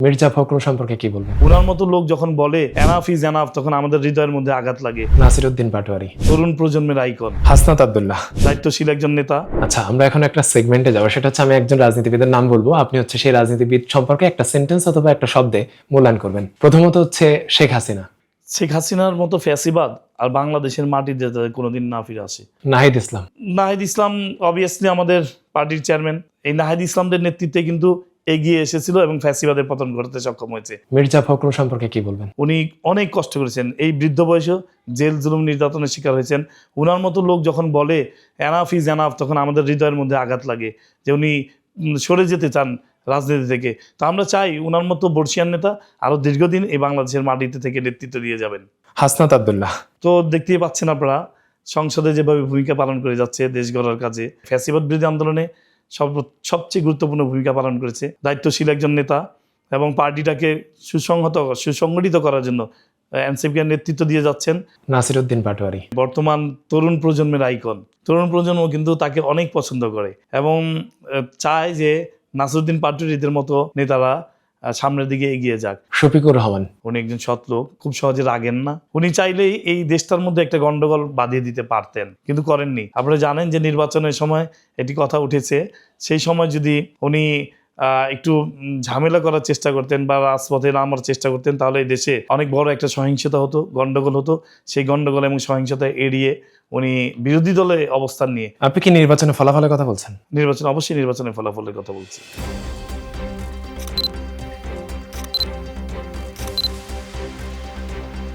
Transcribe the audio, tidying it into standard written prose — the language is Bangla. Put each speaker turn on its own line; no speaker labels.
মির্জা ফখরুল সম্পর্কে কি বলবেন?
উনার মতো লোক যখন বলে এনাফ ইজ এনাফ, তখন আমাদের হৃদয়ের মধ্যে আঘাত লাগে।
নাসিরউদ্দিন পাটোয়ারি,
তরুণ প্রজন্মের আইকন,
হাসনাত আব্দুল্লাহ।
দায়িত্বশীল একজন নেতা।
আচ্ছা, আমরা এখন একটা সেগমেন্টে যাবো, সেটা হচ্ছে আমি একজন রাজনীতিবিদের নাম বলবো, আপনি হচ্ছে সেই রাজনীতিবিদ সম্পর্কে একটা সেন্টেন্স অথবা একটা শব্দে মূল্যায়ন করবেন। প্রথমত হচ্ছে শেখ হাসিনা।
শেখ হাসিনার মতো ফ্যাসিবাদ আর বাংলাদেশের মাটিতে যাতে কোনোদিন না ফিরে আসে।
নাহিদ ইসলাম।
নাহিদ ইসলাম অবভিয়াসলি আমাদের পার্টির চেয়ারম্যান। এই নাহিদ ইসলামদের নেতৃত্বে কিন্তু এগিয়ে এসেছিল এবং ফ্যাসিবাদের পতন করতে সক্ষম হয়েছে।
মির্জা ফখরুল সম্পর্কে কি বলবেন?
উনি অনেক কষ্ট করেছেন, এই বৃদ্ধ বয়সেও জেল জুলুম নির্যাতনের শিকার হয়েছেন। উনার মতো লোক যখন বলে এনাফ ইজ এনাফ, তখন আমাদের হৃদয়ের মধ্যে আঘাত লাগে যে উনি সরে যেতে চান রাজনীতি থেকে। তো আমরা চাই উনার মতো বর্ষিয়ান নেতা আরও দীর্ঘদিন এই বাংলাদেশের মাটিতে থেকে নেতৃত্ব দিয়ে যাবেন।
হাসনাত আব্দুল্লাহ।
তো দেখতেই পাচ্ছেন আপনারা সংসদে যেভাবে ভূমিকা পালন করে যাচ্ছে দেশ গড়ার কাজে, ফ্যাসিবাদ বিরোধী আন্দোলনে সবচেয়ে গুরুত্বপূর্ণ ভূমিকা পালন করেছে। দায়িত্বশীল একজন নেতা এবং পার্টিটাকে সুসংগঠিত করার জন্য এনসিপিকে নেতৃত্ব দিয়ে যাচ্ছেন।
নাসিরউদ্দিন পাটোয়ারি,
বর্তমান তরুণ প্রজন্মের আইকন। তরুণ প্রজন্ম কিন্তু তাকে অনেক পছন্দ করে এবং চায় যে নাসিরউদ্দিন পাটোয়ারিদের মতো নেতারা সামনের দিকে এগিয়ে যাক।
শফিকুর রহমান।
উনি একজন সৎ লোক, খুব সহজে রাগেন না। উনি চাইলেই এই দেশটার মধ্যে একটা গন্ডগোল বাঁধিয়ে দিতে পারতেন, কিন্তু করেননি। আপনারা জানেন যে নির্বাচনের সময় এটি কথা উঠেছে, সেই সময় যদি উনি একটু ঝামেলা করার চেষ্টা করতেন বা রাজপথে নামার চেষ্টা করতেন, তাহলে এই দেশে অনেক বড় একটা সহিংসতা হতো, গন্ডগোল হতো। সেই গন্ডগোল এবং সহিংসতা এড়িয়ে উনি বিরোধী দলে অবস্থান নিয়ে।
আপনি কি নির্বাচনের ফলাফলের কথা বলছেন?
অবশ্যই নির্বাচনের ফলাফলের কথা বলছি।